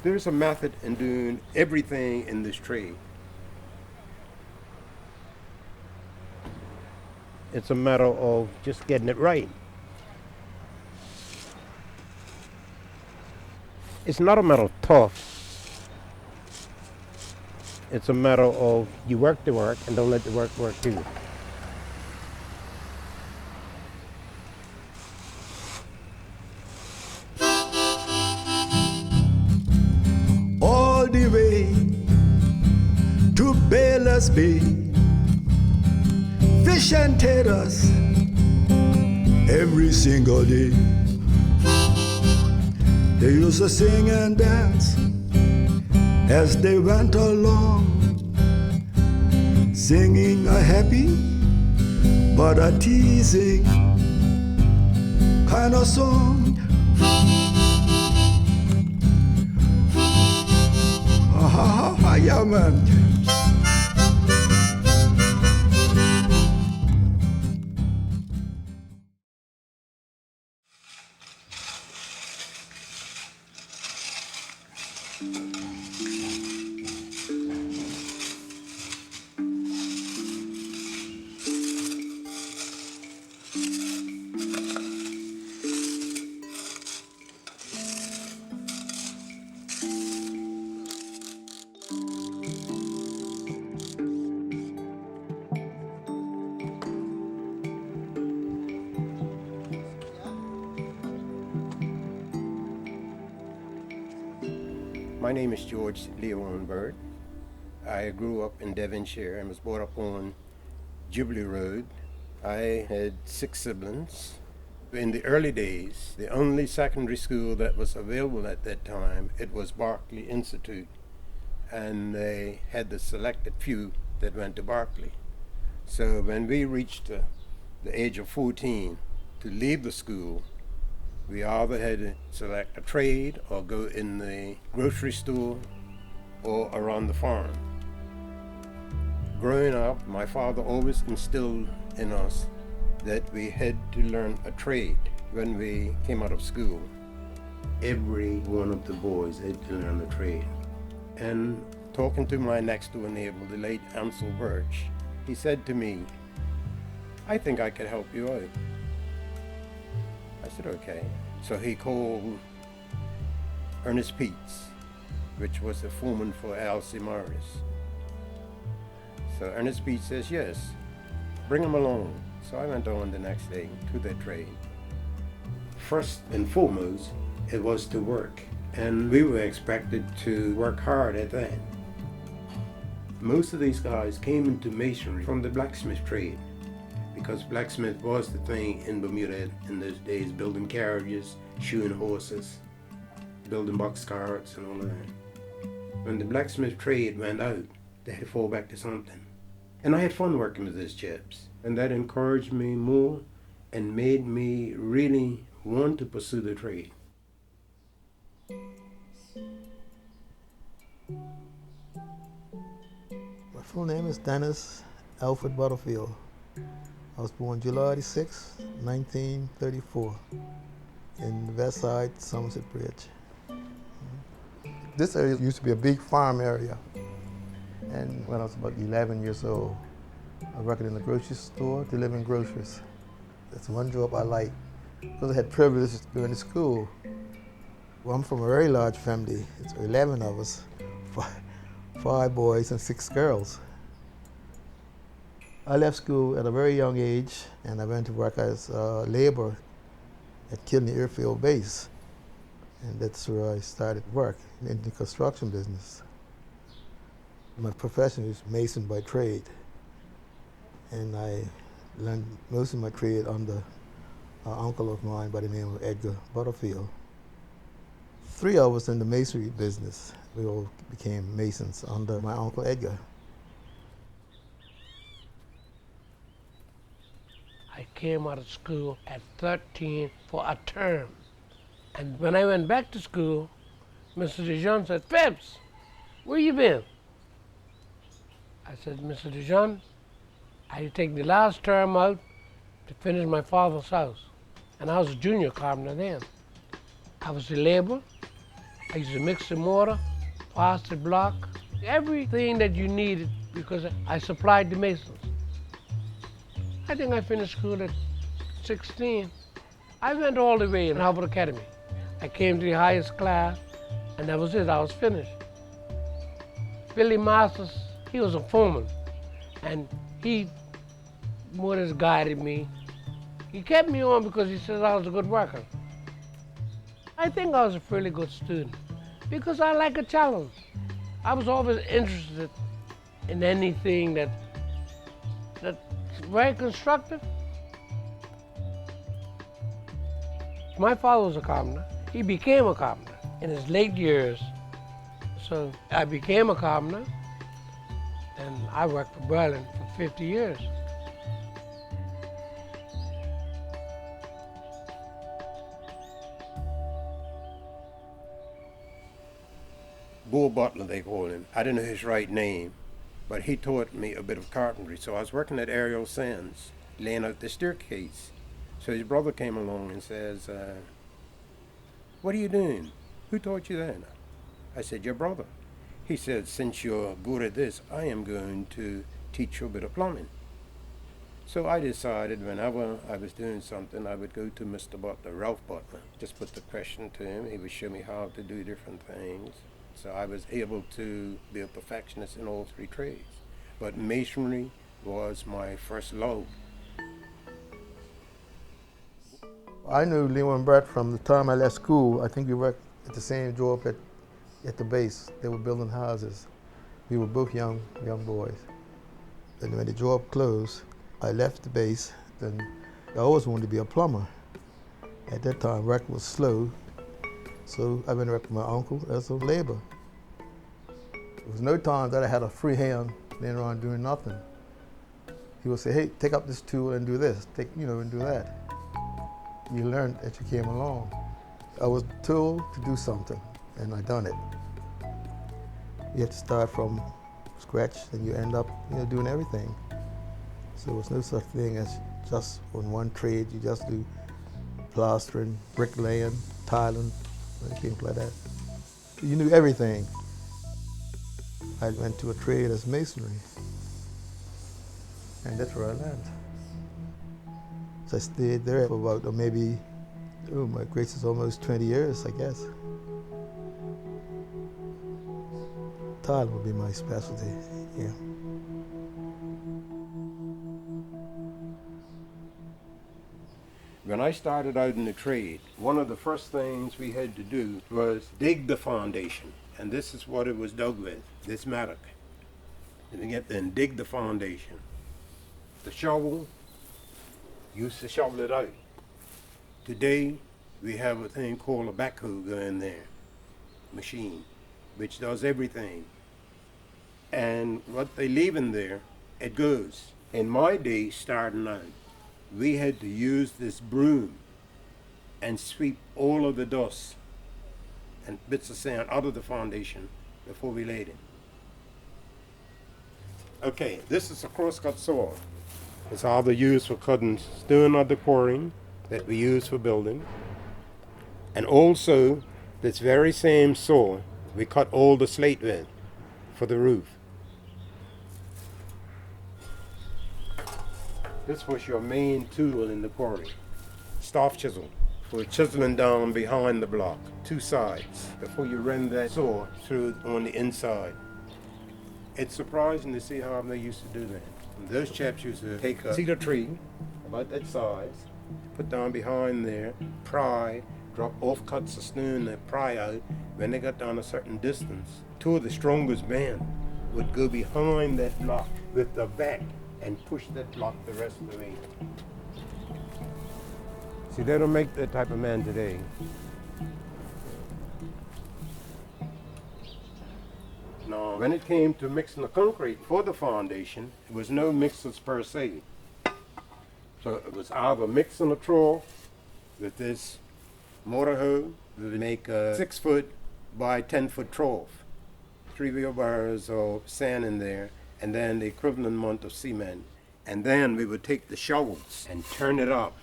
There's a method in doing everything in this trade. It's a matter of just getting it right. It's not a matter of tough. It's a matter of you work the work and don't let the work work too. All the way to Baylor's Bay, fish and taters every single day. They used to sing and dance as they went along, singing a happy but a teasing kind of song. Yeah, man. My name is George Leon Bird. I grew up in Devonshire and was brought up on Jubilee Road. I had 6 siblings. In the early days, the only secondary school that was available at that time, it was Berkeley Institute, and they had the selected few that went to Berkeley. So when we reached the age of 14 to leave the school, we either had to select a trade or go in the grocery store or around the farm. Growing up, my father always instilled in us that we had to learn a trade when we came out of school. Every one of the boys had to learn a trade. And talking to my next door neighbor, the late Ansel Birch, he said to me, "I think I could help you out." I said, "Okay." So he called Ernest Peets, which was the foreman for Alcy Morris. So Ernest Peets says, "Yes, bring him along." So I went on the next day to that trade. First and foremost, it was to work, and we were expected to work hard at that. Most of these guys came into masonry from the blacksmith trade, because blacksmith was the thing in Bermuda in those days, building carriages, shoeing horses, building box carts and all of that. When the blacksmith trade went out, they had to fall back to something. And I had fun working with those chaps, and that encouraged me more and made me really want to pursue the trade. My full name is Dennis Alfred Butterfield. I was born July 6, 1934, in the West Side, Somerset Bridge. This area used to be a big farm area. And when I was about 11 years old, I worked in the grocery store delivering groceries. That's one job I liked, because I had privileges going to school. Well, I'm from a very large family. It's 11 of us, 5 boys and 6 girls. I left school at a very young age, and I went to work as a laborer at Kiln Airfield Base. And that's where I started work in the construction business. My profession is mason by trade, and I learned most of my trade under an uncle of mine by the name of Edgar Butterfield. 3 of us in the masonry business. We all became masons under my uncle Edgar. I came out of school at 13 for a term. And when I went back to school, Mr. DeJean said, "Peps, where you been?" I said, "Mr. DeJean, I take the last term out to finish my father's house." And I was a junior carpenter then. I was a laborer, I used to mix the mortar, pass the block, everything that you needed because I supplied the masons. I think I finished school at 16. I went all the way in Harvard Academy. I came to the highest class, and that was it. I was finished. Billy Masters, he was a foreman, and he more or less guided me. He kept me on because he said I was a good worker. I think I was a fairly good student because I like a challenge. I was always interested in anything that's very constructive. My father was a carpenter. He became a carpenter in his late years. So I became a carpenter, and I worked for Berlin for 50 years. Bull Butler, they call him. I didn't know his right name, but he taught me a bit of carpentry. So I was working at Ariel Sands, laying out the staircase. So his brother came along and says, what are you doing? Who taught you that? I said, your brother. He said, since you're good at this, I am going to teach you a bit of plumbing. So I decided whenever I was doing something, I would go to Mr. Butler, Ralph Butler, just put the question to him. He would show me how to do different things. So I was able to be a perfectionist in all three trades. But masonry was my first love. I knew Leo and Brett from the time I left school. I think we worked at the same job at the base. They were building houses. We were both young boys. And when the job closed, I left the base. Then I always wanted to be a plumber. At that time, work was slow, so I went to work with my uncle as a laborer. There was no time that I had a free hand laying around doing nothing. He would say, hey, take up this tool and do this, and do that. You learned as you came along. I was told to do something, and I done it. You have to start from scratch, and you end up, doing everything. So there was no such thing as just on one trade. You just do plastering, bricklaying, tiling, things like that. You knew everything. I went to a trade as masonry, and that's where I learned. So I stayed there for about maybe, my gracious, almost 20 years, I guess. Tiling would be my specialty, yeah. When I started out in the trade, one of the first things we had to do was dig the foundation. And this is what it was dug with, this mattock. And you get there and dig the foundation. The shovel, used to shovel it out. Today, we have a thing called a backhoe going there, machine, which does everything. And what they leave in there, it goes. In my day, starting out, we had to use this broom and sweep all of the dust and bits of sand out of the foundation before we laid it. Okay, this is a crosscut sword. It's either used for cutting stone or the quarrying that we use for building. And also, this very same saw we cut all the slate with for the roof. This was your main tool in the quarry. Staff chisel for chiseling down behind the block, two sides, before you run that saw through on the inside. It's surprising to see how they used to do that. And those chaps used to take a cedar tree, about that size, put down behind there, pry, drop off cuts of stone and pry out. When they got down a certain distance, two of the strongest men would go behind that block with the back and push that block the rest of the way. See, they don't make that type of man today. Now, when it came to mixing the concrete for the foundation, there was no mixers per se. So it was either mixing a trough with this mortar hoe, we would make a 6-foot by 10-foot trough, 3 wheelbarrows of sand in there, and then the equivalent amount of cement. And then we would take the shovels and turn it up,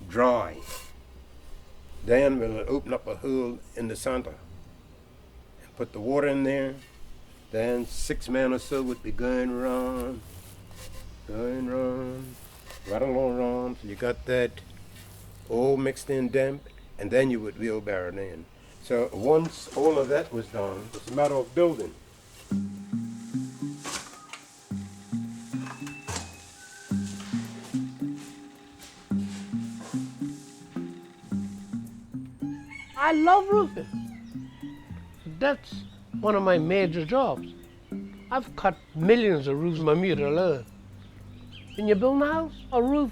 dry. Then we'll open up a hole in the center put the water in there. Then 6 men or so would be going around, right along, so you got that all mixed in damp, and then you would wheelbarrow it in. So once all of that was done, it's a matter of building. I love roofing. That's one of my major jobs. I've cut millions of roofs in Bermuda alone. When you build a house, a roof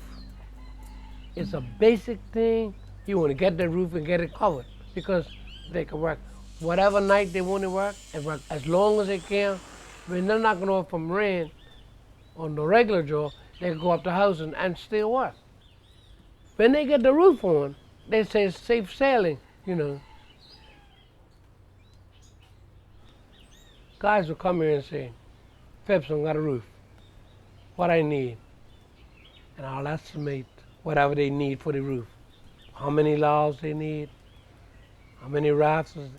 is a basic thing. You want to get the roof and get it covered because they can work whatever night they want to work and work as long as they can. When they're not going off from rain on the regular job, they can go up the house and still work. When they get the roof on, they say it's safe sailing, you know. Guys will come here and say, Phipps, I got a roof. What I need? And I'll estimate whatever they need for the roof. How many logs they need, how many rafters,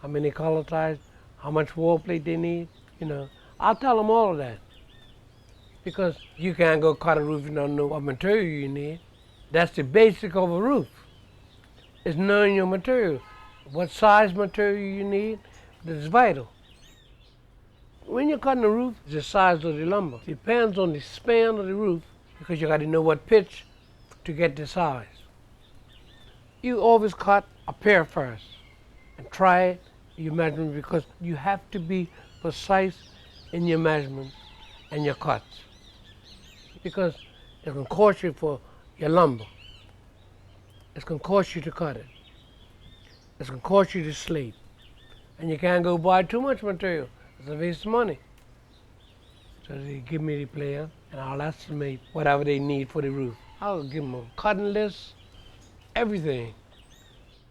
how many color ties, how much wall plate they need, you know. I'll tell them all of that. Because you can't go cut a roof if you don't know what material you need. That's the basic of a roof. It's knowing your material. What size material you need, that's vital. When you're cutting a roof, the size of the lumber depends on the span of the roof because you got to know what pitch to get the size. You always cut a pair first and try it, your measurement, because you have to be precise in your measurements and your cuts because it can cost you for your lumber. It's going to cost you to cut it. It's going to cost you to slate. And you can't go buy too much material. It's a waste of money. So they give me the plan, and I'll estimate whatever they need for the roof. I'll give them a cutting list, everything.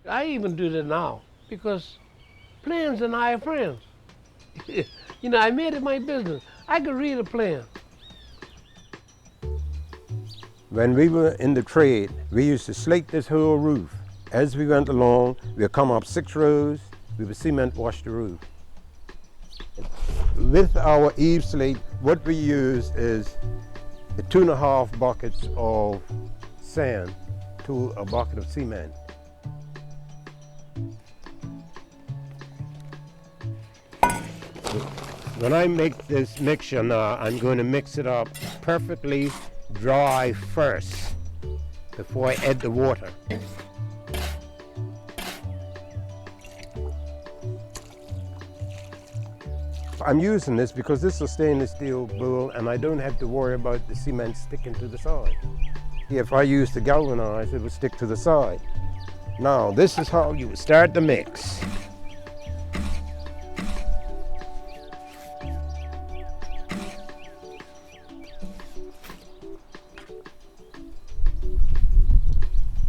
I even do that now, because plans and I are friends. You know, I made it my business. I could read a plan. When we were in the trade, we used to slate this whole roof. As we went along, we'd come up 6 rows, we would cement wash the roof. With our eave slate, what we use is 2.5 buckets of sand to a bucket of cement. When I make this mixture now, I'm going to mix it up perfectly dry first before I add the water. I'm using this because this is a stainless steel bowl and I don't have to worry about the cement sticking to the side. If I use the galvanized, it will stick to the side. Now, this is how you would start the mix.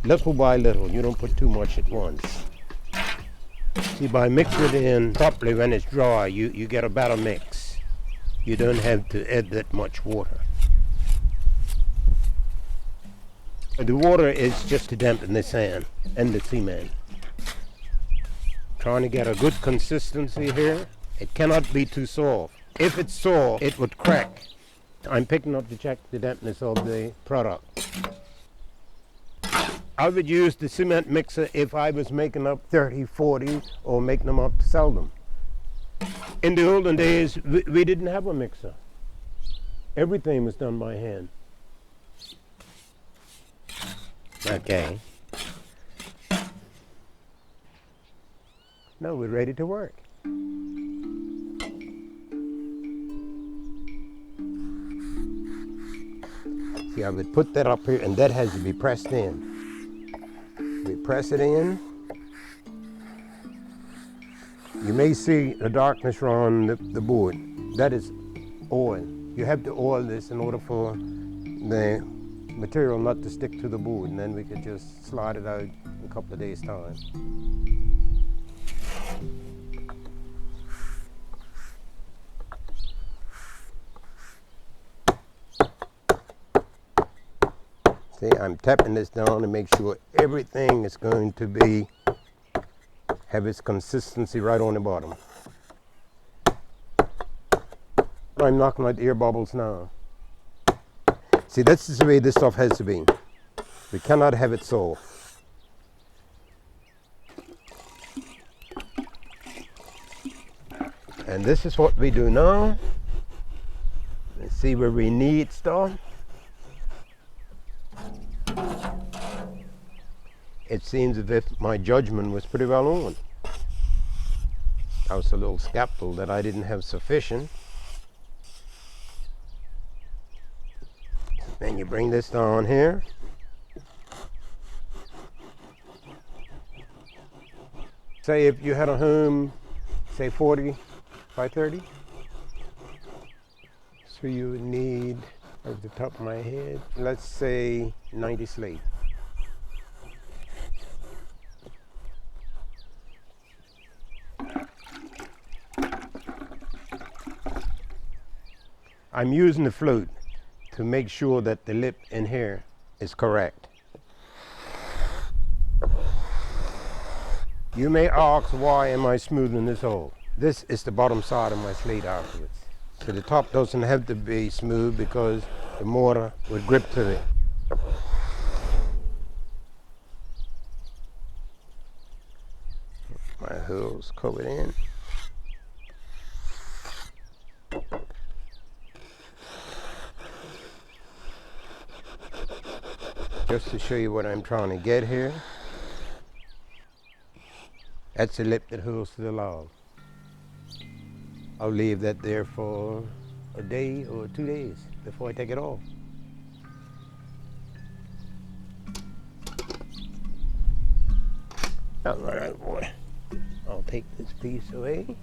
Little by little, you don't put too much at once. See, by mixing it in properly when it's dry, you get a better mix. You don't have to add that much water. The water is just to dampen the sand and the cement. Trying to get a good consistency here. It cannot be too soft. If it's soft, it would crack. I'm picking up to check the dampness of the product. I would use the cement mixer if I was making up 30, 40, or making them up to sell them. In the olden days, we didn't have a mixer. Everything was done by hand. Okay. Now we're ready to work. See, I would put that up here, and that has to be pressed in. We press it in. You may see the darkness around the board. That is oil. You have to oil this in order for the material not to stick to the board, and then we could just slide it out in a couple of days' time. See, I'm tapping this down to make sure everything is going to have its consistency right on the bottom. I'm knocking out air bubbles now. See, this is the way this stuff has to be. We cannot have it so. And this is what we do now. Let's see where we need stuff. It seems as if my judgment was pretty well on. That was a little scalpel that I didn't have sufficient. Then you bring this down here. Say if you had a home, say 40 by 30. So you would need, off the top of my head, let's say 90 slate. I'm using the flute to make sure that the lip in here is correct. You may ask, why am I smoothing this hole? This is the bottom side of my slate afterwards. So the top doesn't have to be smooth because the mortar would grip to it. My hole's covered in. Just to show you what I'm trying to get here. That's the lip that holds to the log. I'll leave that there for a day or 2 days before I take it off. All right, boy. I'll take this piece away.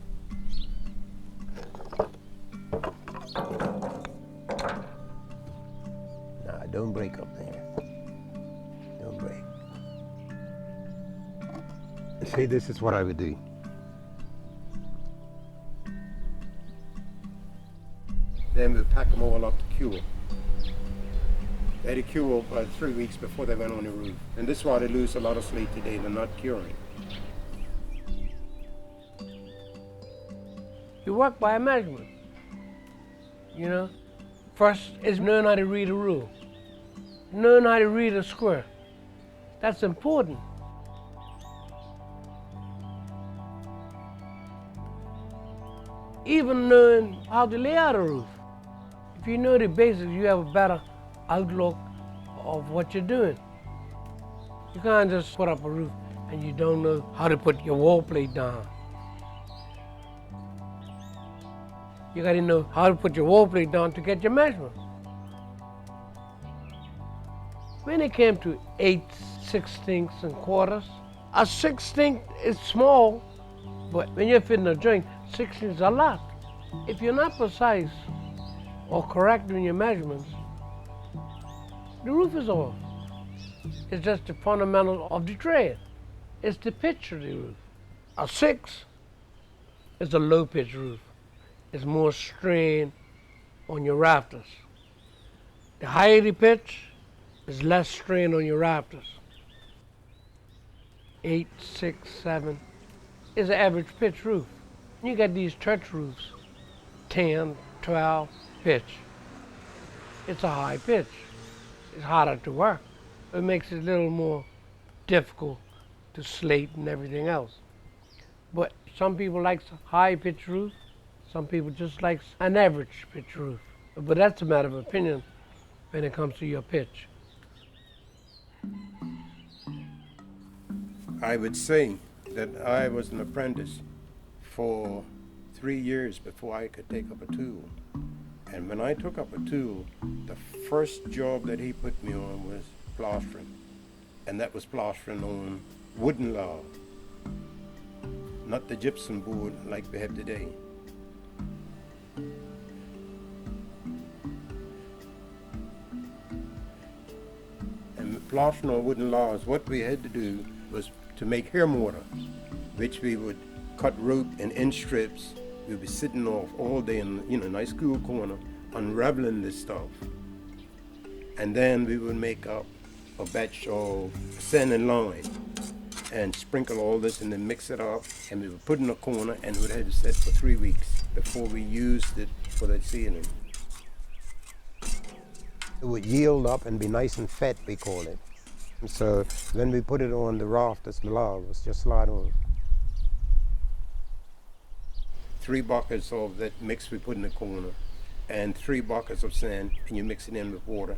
Nah, don't break up there. Don't break. See, this is what I would do. Then we pack them all up to cure. They had to cure about 3 weeks before they went on the roof. And this is why they lose a lot of slate today. They're not curing. You work by a measurement. You know? First is learn how to read a rule. Learn how to read a square. That's important. Even learn how to lay out a roof. If you know the basics, you have a better outlook of what you're doing. You can't just put up a roof and you don't know how to put your wall plate down. You got to know how to put your wall plate down to get your measurement. When it came to 8/16 and quarters, a 16 is small, but when you're fitting a joint, 16 is a lot. If you're not precise or correct in your measurements, the roof is off. It's just the fundamental of the trade. It's the pitch of the roof. A 6 is a low pitch roof. It's more strain on your rafters. The higher the pitch, is less strain on your rafters. 8, 6, 7 is an average pitch roof. You got these church roofs, 10, 12 pitch. It's a high pitch. It's harder to work. It makes it a little more difficult to slate and everything else. But some people like high pitch roof. Some people just like an average pitch roof. But that's a matter of opinion when it comes to your pitch. I would say that I was an apprentice for 3 years before I could take up a tool. And when I took up a tool, the first job that he put me on was plastering. And that was plastering on wooden log, not the gypsum board like we have today. And plastering on wooden logs, what we had to do was to make hair mortar, which we would cut rope in inch strips. We'd be sitting off all day in a nice cool corner, unraveling this stuff. And then we would make up a batch of sand and lime. and sprinkle all this and then mix it up, and we would put it in a corner and we would have it set for 3 weeks before we used it for that ceiling. It would yield up and be nice and fat, we call it. So then we put it on the rafters, the logs, just slide on. 3 buckets of that mix we put in the corner, and 3 buckets of sand, and you mix it in with water,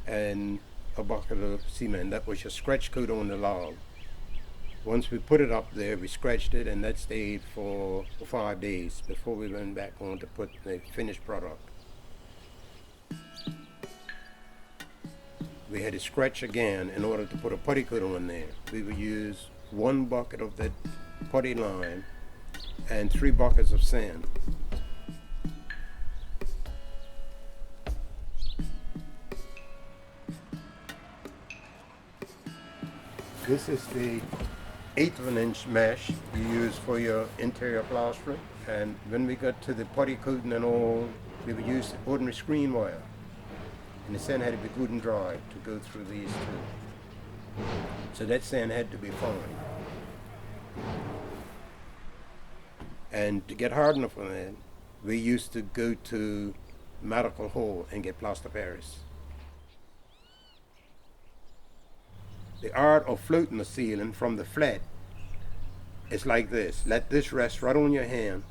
and a bucket of cement. That was your scratch coat on the log. Once we put it up there, we scratched it, and that stayed for 5 days before we went back on to put the finished product. We had to scratch again in order to put a putty coat on there. We would use 1 bucket of that putty lime and 3 buckets of sand. This is the 1/8 of an inch mesh you use for your interior plastering. And when we got to the putty coating and all, we would use ordinary screen wire. And the sand had to be good and dry to go through these two. So that sand had to be fine. And to get hard enough for that, we used to go to Medical Hall and get plaster Paris. The art of floating the ceiling from the flat is like this. Let this rest right on your hand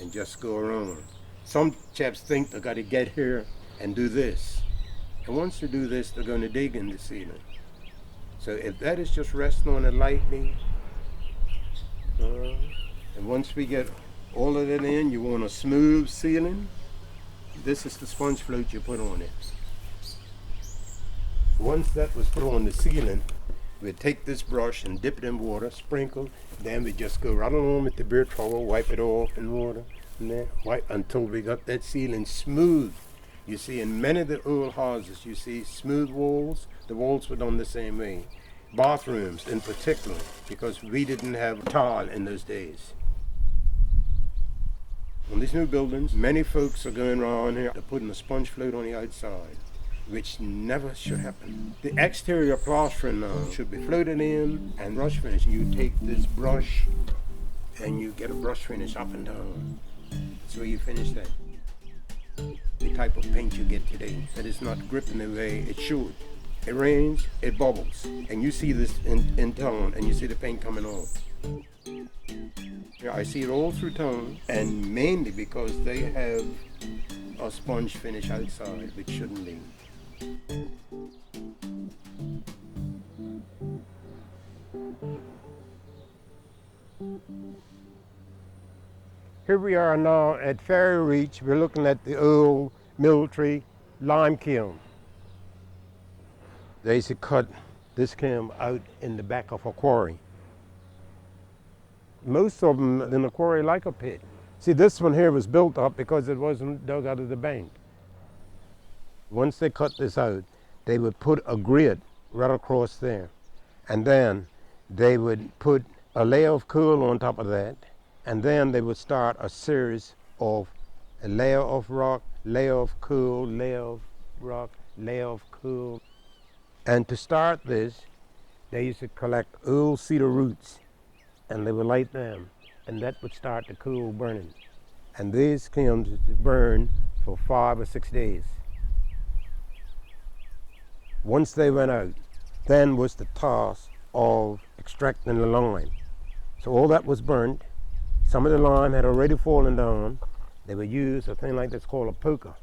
and just go around. Some chaps think they got to get here and do this. And once you do this, they're going to dig in the ceiling. So if that is just resting on it lightly, and once we get all of that in, you want a smooth ceiling, this is the sponge float you put on it. Once that was put on the ceiling, we'd take this brush and dip it in water, sprinkle, then we just go right along with the beer towel, wipe it off in water, and then wipe until we got that ceiling smooth. You see, in many of the old houses, you see smooth walls. The walls were done the same way. Bathrooms in particular, because we didn't have tile in those days. On these new buildings, many folks are going around here, they're putting a sponge float on the outside, which never should happen. The exterior plastering now should be floated in and brush finish. You take this brush and you get a brush finish up and down. That's where you finish that. The type of paint you get today, that is not gripping the way it should. It rains, it bubbles, and you see this in town, and you see the paint coming off. Yeah, I see it all through town, and mainly because they have a sponge finish outside, which shouldn't be. Here we are now at Ferry Reach. We're looking at the old military lime kiln. They used to cut this kiln out in the back of a quarry. Most of them in the quarry like a pit. See, this one here was built up because it wasn't dug out of the bank. Once they cut this out, they would put a grid right across there. And then they would put a layer of coal on top of that. And then they would start a series of a layer of rock, layer of coal, layer of rock, layer of coal. And to start this, they used to collect old cedar roots and they would light them. And that would start the coal burning. And these kilns would burn for 5 or 6 days. Once they went out, then was the task of extracting the lime. So all that was burnt. Some of the lime had already fallen down. They would use a thing like this called a poker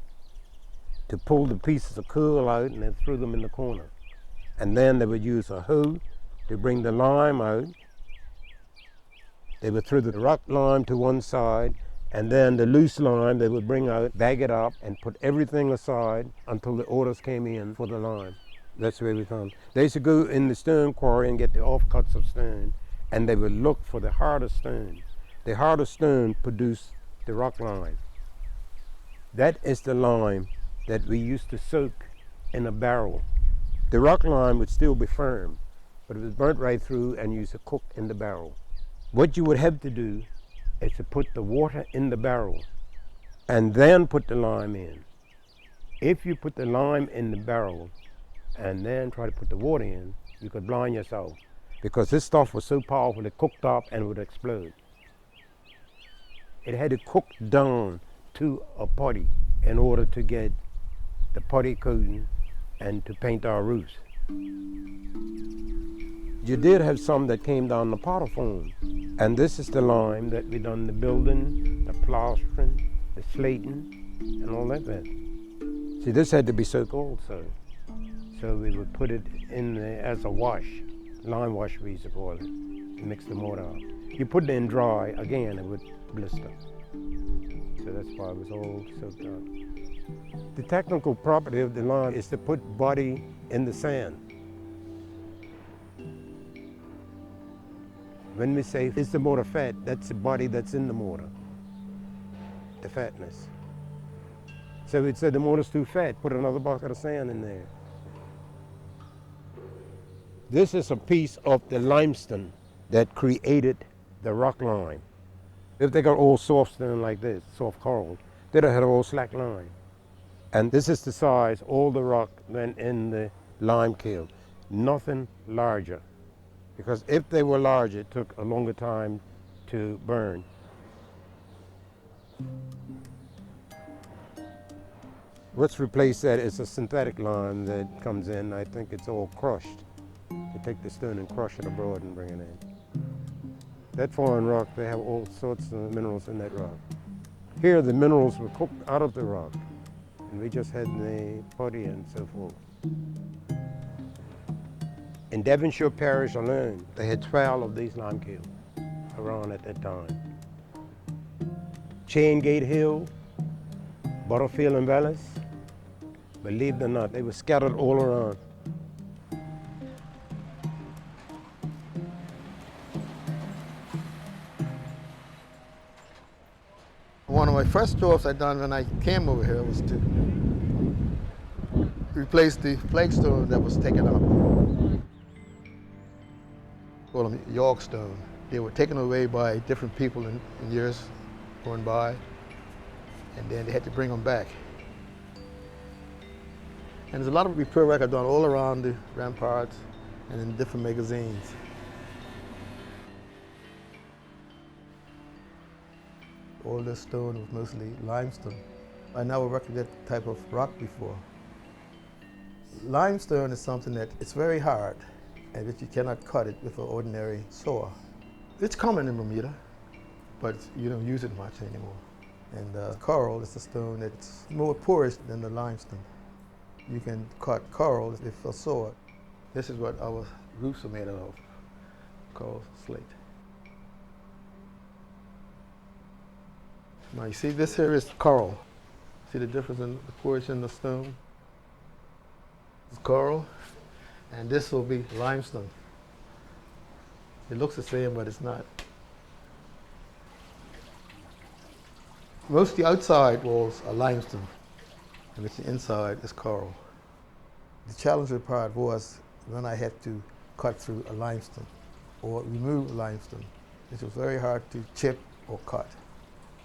to pull the pieces of coal out and then throw them in the corner. And then they would use a hoe to bring the lime out. They would throw the rock lime to one side, and then the loose lime they would bring out, bag it up, and put everything aside until the orders came in for the lime. That's where we found. They used to go in the stone quarry and get the offcuts of stone, and they would look for the hardest stone. The hardest stone produced the rock lime. That is the lime that we used to soak in a barrel. The rock lime would still be firm, but it was burnt right through and used to cook in the barrel. What you would have to do is to put the water in the barrel and then put the lime in. If you put the lime in the barrel and then try to put the water in, You could blind yourself because this stuff was so powerful it cooked up and would explode. It had to cook down to a putty in order to get the putty coating and to paint our roofs. You did have some that came down the powder form, and this is the lime that we done the building, the plastering, the slating, and all that bit. See, this had to be soaked also. So we would put it in there as a wash, lime wash we used to call it, and mix the mortar up. You put it in dry, again, it would blister. So that's why it was all soaked up. The technical property of the lime is to put body in the sand. When we say, is the mortar fat, that's the body that's in the mortar, the fatness. So we'd say the mortar's too fat, put another bucket of sand in there. This is a piece of the limestone that created the rock lime. If they got all soft stone like this, soft coral, they'd have had all slack lime. And this is the size, all the rock went in the lime kiln. Nothing larger. Because if they were larger, it took a longer time to burn. What's replaced that is a synthetic lime that comes in. I think it's all crushed. You take the stone and crush it abroad and bring it in. That foreign rock, they have all sorts of minerals in that rock. Here, the minerals were cooked out of the rock, and we just had the putty and so forth. In Devonshire Parish alone, they had 12 of these lime kilns around at that time. Chaingate Hill, Butterfield and Vallis, believe it or not, they were scattered all around. One of my first jobs I done when I came over here was to replace the flagstone that was taken up. Call them York stone. They were taken away by different people in years going by, and then they had to bring them back. And there's a lot of repair work I've done all around the ramparts and in different magazines. All this stone was mostly limestone. I never worked with that type of rock before. Limestone is something that it's very hard and that you cannot cut it with an ordinary saw. It's common in Bermuda, but you don't use it much anymore. And coral is a stone that's more porous than the limestone. You can cut coral with a saw. This is what our roofs are made of, coral slate. Now you see this here is coral. See the difference in the portion in the stone? It's coral, and this will be limestone. It looks the same, but it's not. Most of the outside walls are limestone, and the inside is coral. The challenging part was when I had to cut through a limestone or remove limestone. It was very hard to chip or cut,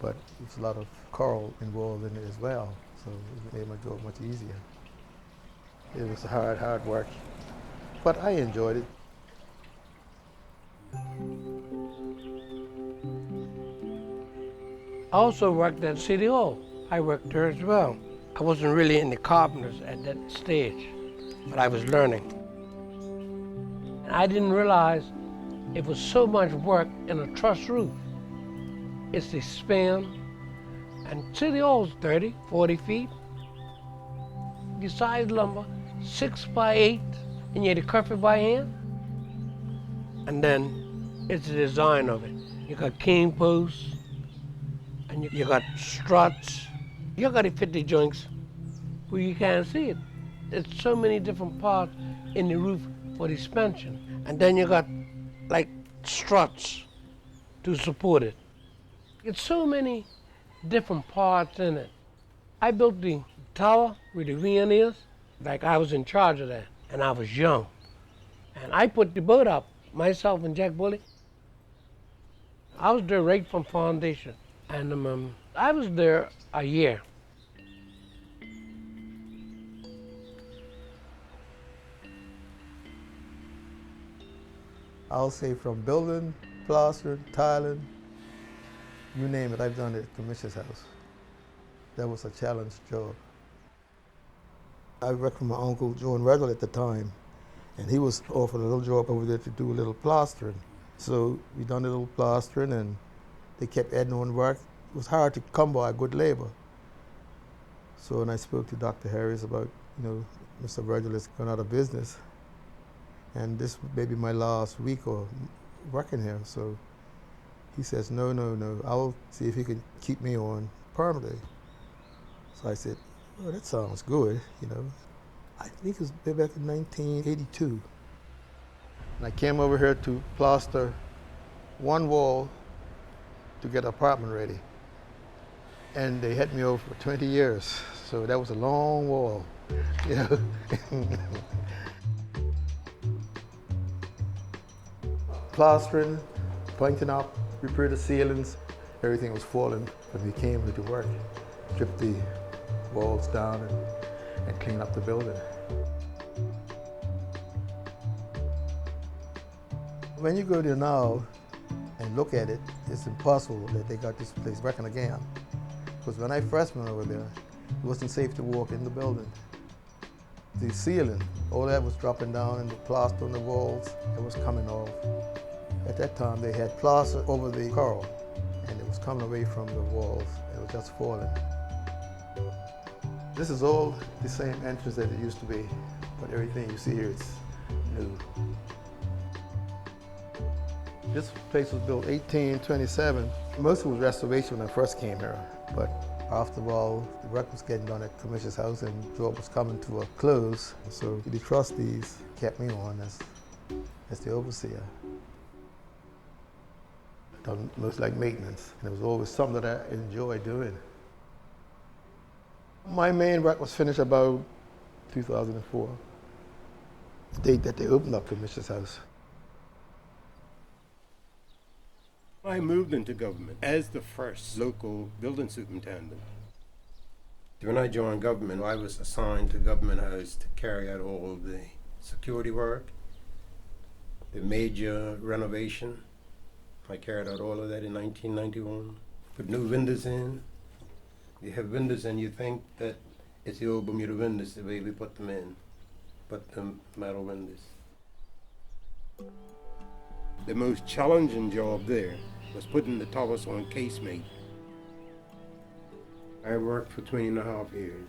but there's a lot of coral involved in it as well, so it made my job much easier. It was hard work, but I enjoyed it. I also worked at City Hall. I worked there as well. I wasn't really in the carpenters at that stage, but I was learning. And I didn't realize it was so much work in a truss roof. It's the span, and City Hall's 30, 40 feet. The size lumber, 6 by 8, and you had to cut it by hand. And then it's the design of it. You got king posts, and you got struts. You got to fit the joints where you can't see it. It's so many different parts in the roof for the expansion. And then you got like struts to support it. It's so many different parts in it. I built the tower where the wing is, like I was in charge of that, and I was young. And I put the boat up, myself and Jack Bully. I was there right from foundation, and I was there a year. I'll say from building, plastering, tiling, you name it, I've done it at Commissioner's house. That was a challenge job. I worked for my uncle, Joe and Earl at the time, and he was offered a little job over there to do a little plastering. So we done a little plastering, and they kept adding on work. It was hard to come by good labor. So when I spoke to Dr. Harris about, Mr. Virgil is going out of business, and this may be my last week or working here. So he says, no, I'll see if he can keep me on permanently. So I said, well, that sounds good, I think it was back in 1982. And I came over here to plaster one wall to get an apartment ready. And they had me over for 20 years. So that was a long wall, Plastering, pointing up, repair the ceilings. Everything was falling when we came to work. Strip the walls down and clean up the building. When you go there now and look at it, it's impossible that they got this place working again. Because when I first went over there, it wasn't safe to walk in the building. The ceiling, all that was dropping down, and the plaster on the walls, it was coming off. At that time, they had plaster over the coral, and it was coming away from the walls. It was just falling. This is all the same entrance that it used to be, but everything you see here is new. This place was built 1827. Most of it was restoration when I first came here, but after a while, the work was getting done at Commissioner's house and the job was coming to a close. So the trustees kept me on as the overseer. Done most like maintenance, and it was always something that I enjoyed doing. My main work was finished about 2004, the date that they opened up Commissioner's house. I moved into government as the first local building superintendent. When I joined government, I was assigned to Government House to carry out all of the security work, the major renovation. I carried out all of that in 1991. Put new windows in. You have windows and you think that it's the old Bermuda windows the way we put them in, but the metal windows. The most challenging job there was putting the towers on casemate. I worked for 20.5 years.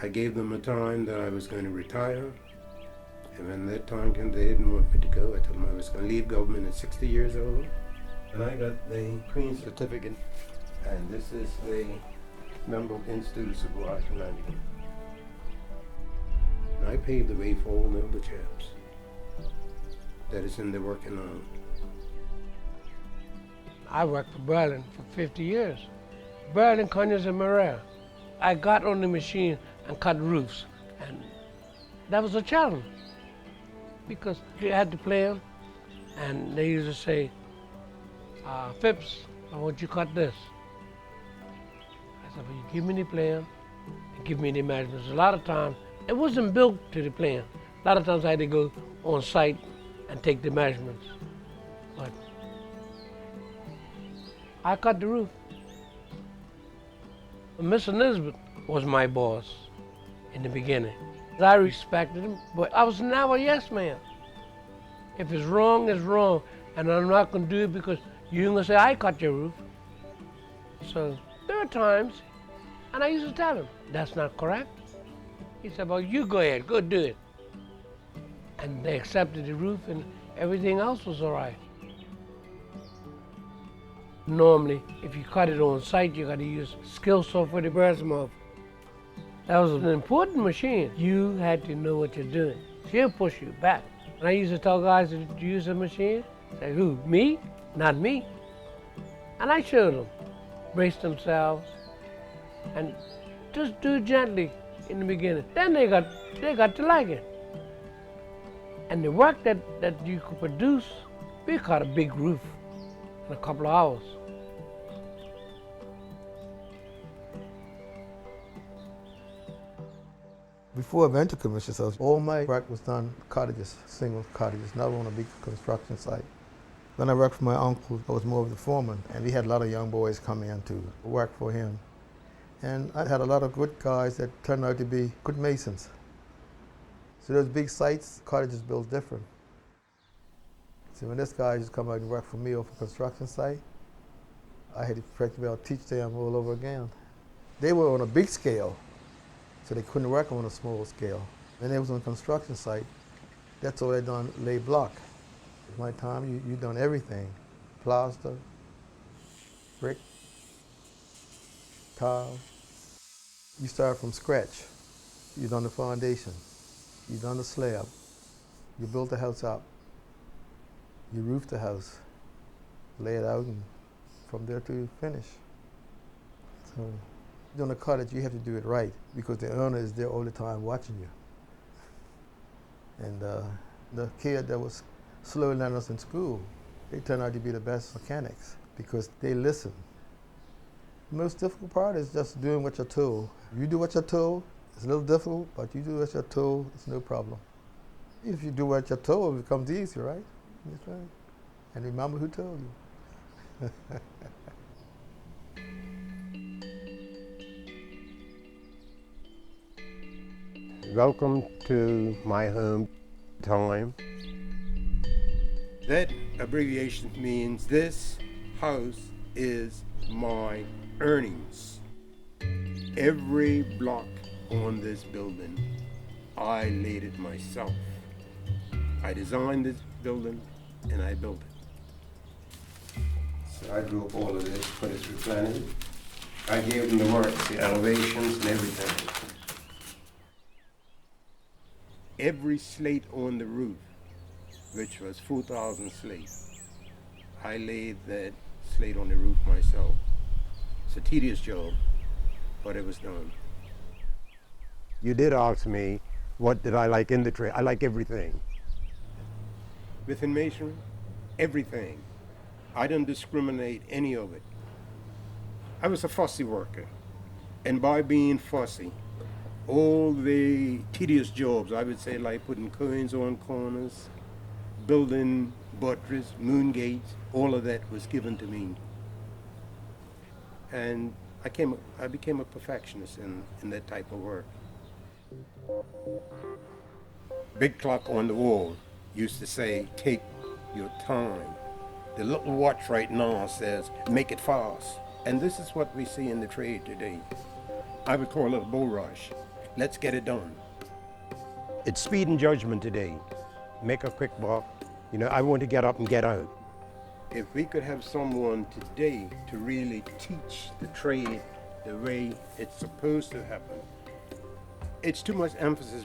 I gave them a time that I was going to retire, and when that time came, they didn't want me to go. I told them I was going to leave government at 60 years old. And I got the Queen's certificate, and this is the Member of Institute of Supervisory Management. And I paved the way for all the other chaps that is in there working on. I worked for Berlin for 50 years. Berlin, Conyers, and Marais. I got on the machine and cut roofs, and that was a challenge because you had to plan, and they used to say, Phipps, I want you to cut this. I said, well, you give me the plan and give me the measurements. A lot of times, it wasn't built to the plan. A lot of times I had to go on site and take the measurements. But I cut the roof. Mr. Nisbet was my boss in the beginning. I respected him, but I was never a yes man. If it's wrong, it's wrong, and I'm not going to do it because you're going to say, I cut your roof. So there are times, and I used to tell him, that's not correct. He said, well, you go ahead, go do it. And they accepted the roof, and everything else was all right. Normally, if you cut it on site, you got to use skill saw for the brass muff. That was an important machine. You had to know what you're doing. She'll push you back. And I used to tell guys to use the machine. Say, who, me? Not me. And I showed them. Brace themselves. And just do it gently in the beginning. Then they got to like it. And the work that you could produce, we cut a big roof in a couple of hours. Before I went to commercial service, all my work was done cottages, single cottages, never on a big construction site. When I worked for my uncle, I was more of the foreman, and we had a lot of young boys come in to work for him. And I had a lot of good guys that turned out to be good masons. So those big sites, cottages built different. So when this guy just come out and work for me off a construction site, I had to practically teach them all over again. They were on a big scale, so they couldn't work on a small scale. When they was on a construction site, that's all they done, lay block. At my time, you done everything. Plaster, brick, tile. You start from scratch. You done the foundation. You done the slab. You built the house up. You roofed the house, lay it out, and from there to finish. So, on a cottage, you have to do it right because the owner is there all the time watching you. And the kid that was slow learners in school, they turned out to be the best mechanics because they listen. The most difficult part is just doing what you're told. You do what you're told, it's a little difficult, but you do what you're told, it's no problem. If you do what you're told, it becomes easy, right? That's right. And remember who told you. Welcome to my home time. That abbreviation means this house is my earnings. Every block on this building, I laid it myself. I designed this building and I built it. So I drew up all of this, put it through planning. I gave them the work, the elevations and everything. Every slate on the roof, which was 4,000 slates, I laid that slate on the roof myself. It's a tedious job, but it was done. You did ask me, what did I like in the trade? I like everything. Within masonry, everything. I didn't discriminate any of it. I was a fussy worker, and by being fussy, all the tedious jobs, I would say, like putting coins on corners, building buttress, moon gates, all of that was given to me. And I became a perfectionist in that type of work. Big clock on the wall used to say, take your time. The little watch right now says, make it fast. And this is what we see in the trade today. I would call it a bull rush. Let's get it done. It's speed and judgment today. Make a quick buck. You know, I want to get up and get out. If we could have someone today to really teach the trade the way it's supposed to happen. It's too much emphasis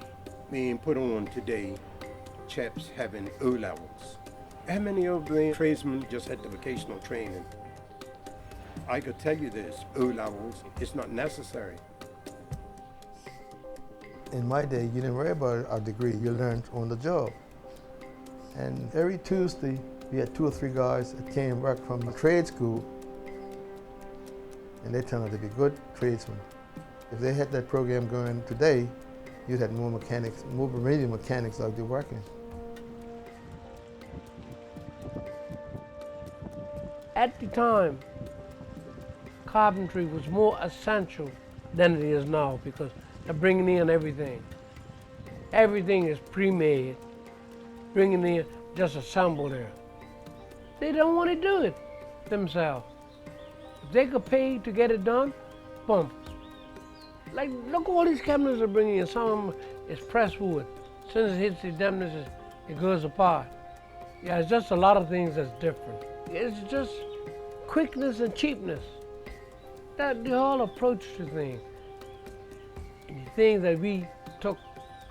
being put on today, chaps having O levels. How many of the tradesmen just had the vocational training? I could tell you this, O levels is not necessary. In my day, you didn't worry about a degree, you learned on the job. And every Tuesday, we had 2 or 3 guys that came work from the trade school, and they turned out to be good tradesmen. If they had that program going today, you'd have more mechanics, more Bermudian mechanics out there working. At the time, carpentry was more essential than it is now because they're bringing in everything. Everything is pre-made, bringing in just assembled there. They don't want to do it themselves. If they could pay to get it done, boom. Like, look, all these cabinets are bringing in. Some of them is pressed wood. As soon as it hits the dampness, it goes apart. Yeah, it's just a lot of things that's different. It's just quickness and cheapness. That's the whole approach to things. The things that we took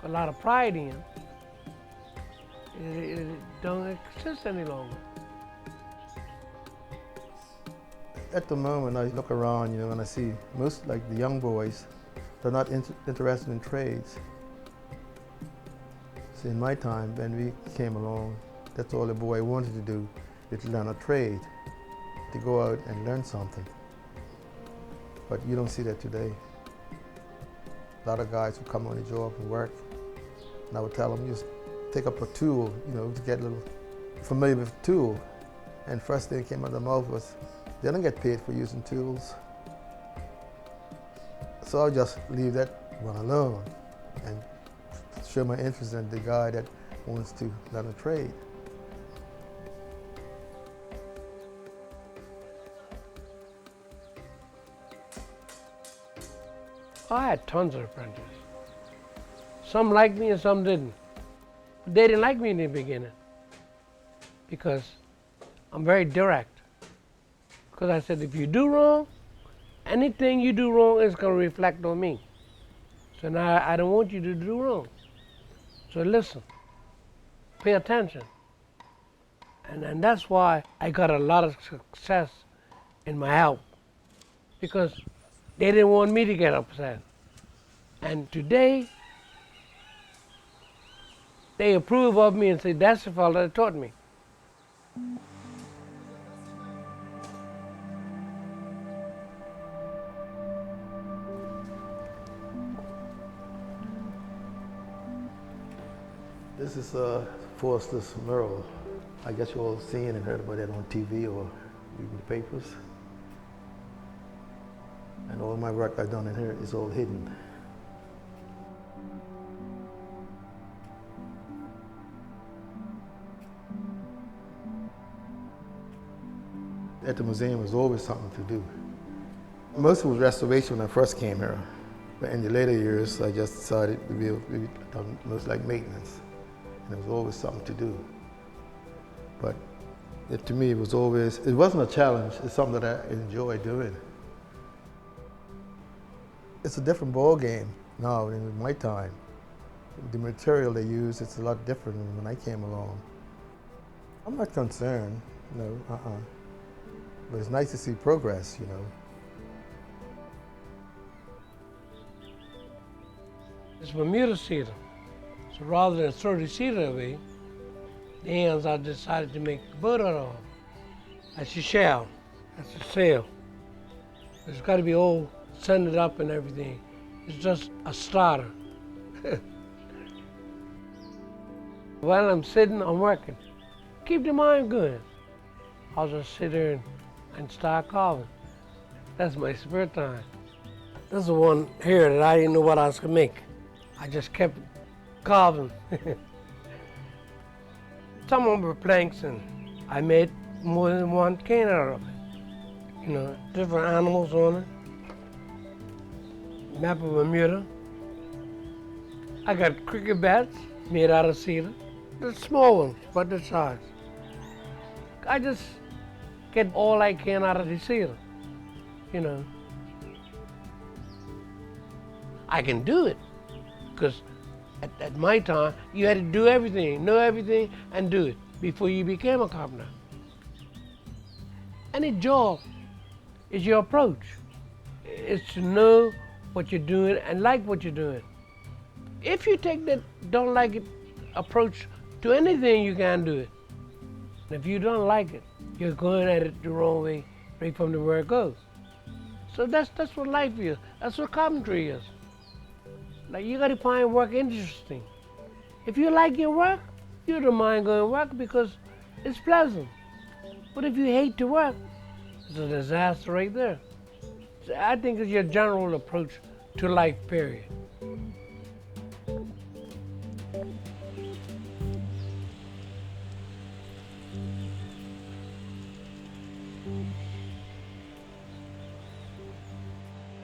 a lot of pride in, it don't exist any longer. At the moment, I look around, you know, and I see most, like the young boys, they're not interested in trades. See, in my time, when we came along, that's all a boy wanted to do, is to learn a trade, to go out and learn something. But you don't see that today. A lot of guys would come on the job and work, and I would tell them, just take up a tool, to get a little familiar with the tool. And first thing that came out of their mouth was, they don't get paid for using tools. So I'll just leave that one alone and show my interest in the guy that wants to learn a trade. I had tons of apprentices. Some liked me and some didn't. They didn't like me in the beginning because I'm very direct. Because I said, if you do wrong, anything you do wrong is going to reflect on me. So now I don't want you to do wrong. So listen, pay attention. And that's why I got a lot of success in my help, because they didn't want me to get upset. And today, they approve of me and say, that's the fellow that taught me. This is Forster's mural. I guess you all seen and heard about that on TV or reading the papers. And all my work I've done in here is all hidden. At the museum was always something to do. Most of it was restoration when I first came here. But in the later years, I just decided to be most like maintenance. And there was always something to do. But to me, it wasn't a challenge, it's something that I enjoy doing. It's a different ball game now than in my time. The material they use, it's a lot different than when I came along. I'm not concerned, no, But it's nice to see progress, It's Bermuda cedar. So rather than throw the cedar away, the ends I decided to make a boat out of. That's your shell, that's the sail. It's got to be all sanded up and everything. It's just a starter. While I'm sitting, I'm working. Keep the mind going. I'll just sit there and start carving. That's my spare time. This is the one here that I didn't know what I was gonna make. I just kept carving. Some of them were planks, and I made more than one cane out of it. Different animals on it. Map of Bermuda. I got cricket bats made out of cedar. The small ones, but the size. I just get all I can out of the cedar, I can do it, because at my time, you had to do everything, know everything, and do it before you became a carpenter. Any job is your approach. It's to know what you're doing and like what you're doing. If you take that don't like it approach to anything, you can't do it. And if you don't like it, you're going at it the wrong way, right from the word it goes. So that's what life is. That's what carpentry is. Like, you gotta find work interesting. If you like your work, you don't mind going to work because it's pleasant. But if you hate to work, it's a disaster right there. So I think it's your general approach to life, period.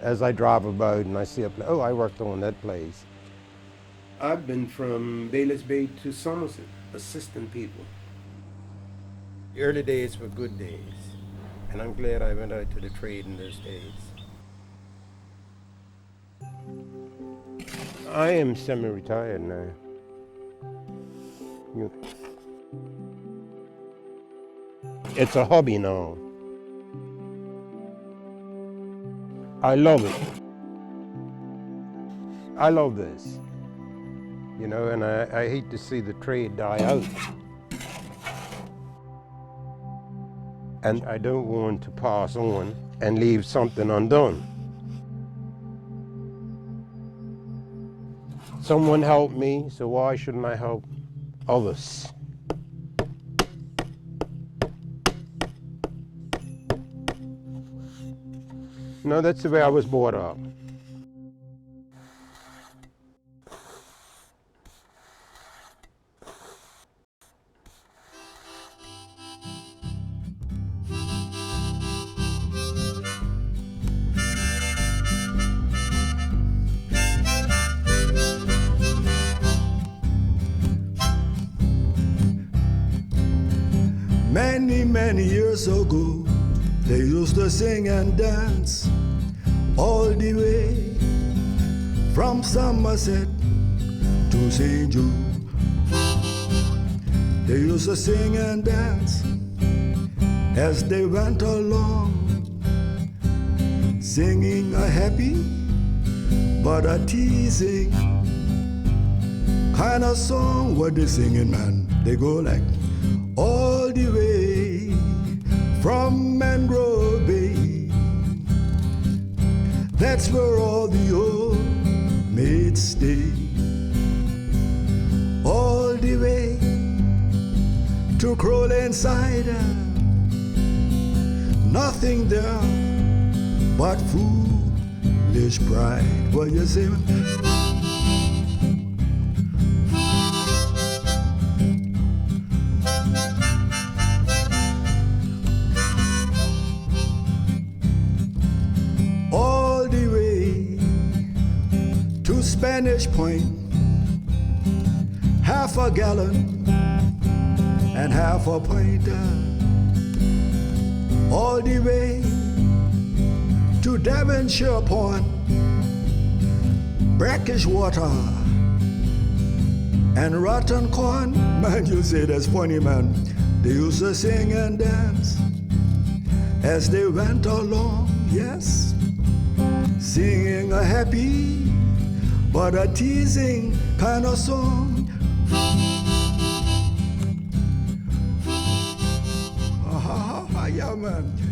As I drive about and I see a place, oh, I worked on that place. I've been from Bayless Bay to Somerset, assisting people. The early days were good days, and I'm glad I went out to the trade in those days. I am semi-retired now. It's a hobby now. I love it. I love this, and I hate to see the trade die out. And I don't want to pass on and leave something undone. Someone helped me, so why shouldn't I help others? No, that's the way I was brought up. Many, many years ago, they used to sing and dance all the way from Somerset to St. Jude. They used to sing and dance as they went along, singing a happy but a teasing kind of song. What they singing, man? They go like, all the way from Mangrove Bay. That's where all the old maids stay. All the way to Crowland Cider. Nothing there but foolish pride. What you say, man? Spanish Point, half a gallon and half a pointer, all the way to Devonshire Point, brackish water and rotten corn. Man, you say that's funny, man. They used to sing and dance as they went along, yes, singing a happy but a teasing kind of song. Yeah, man.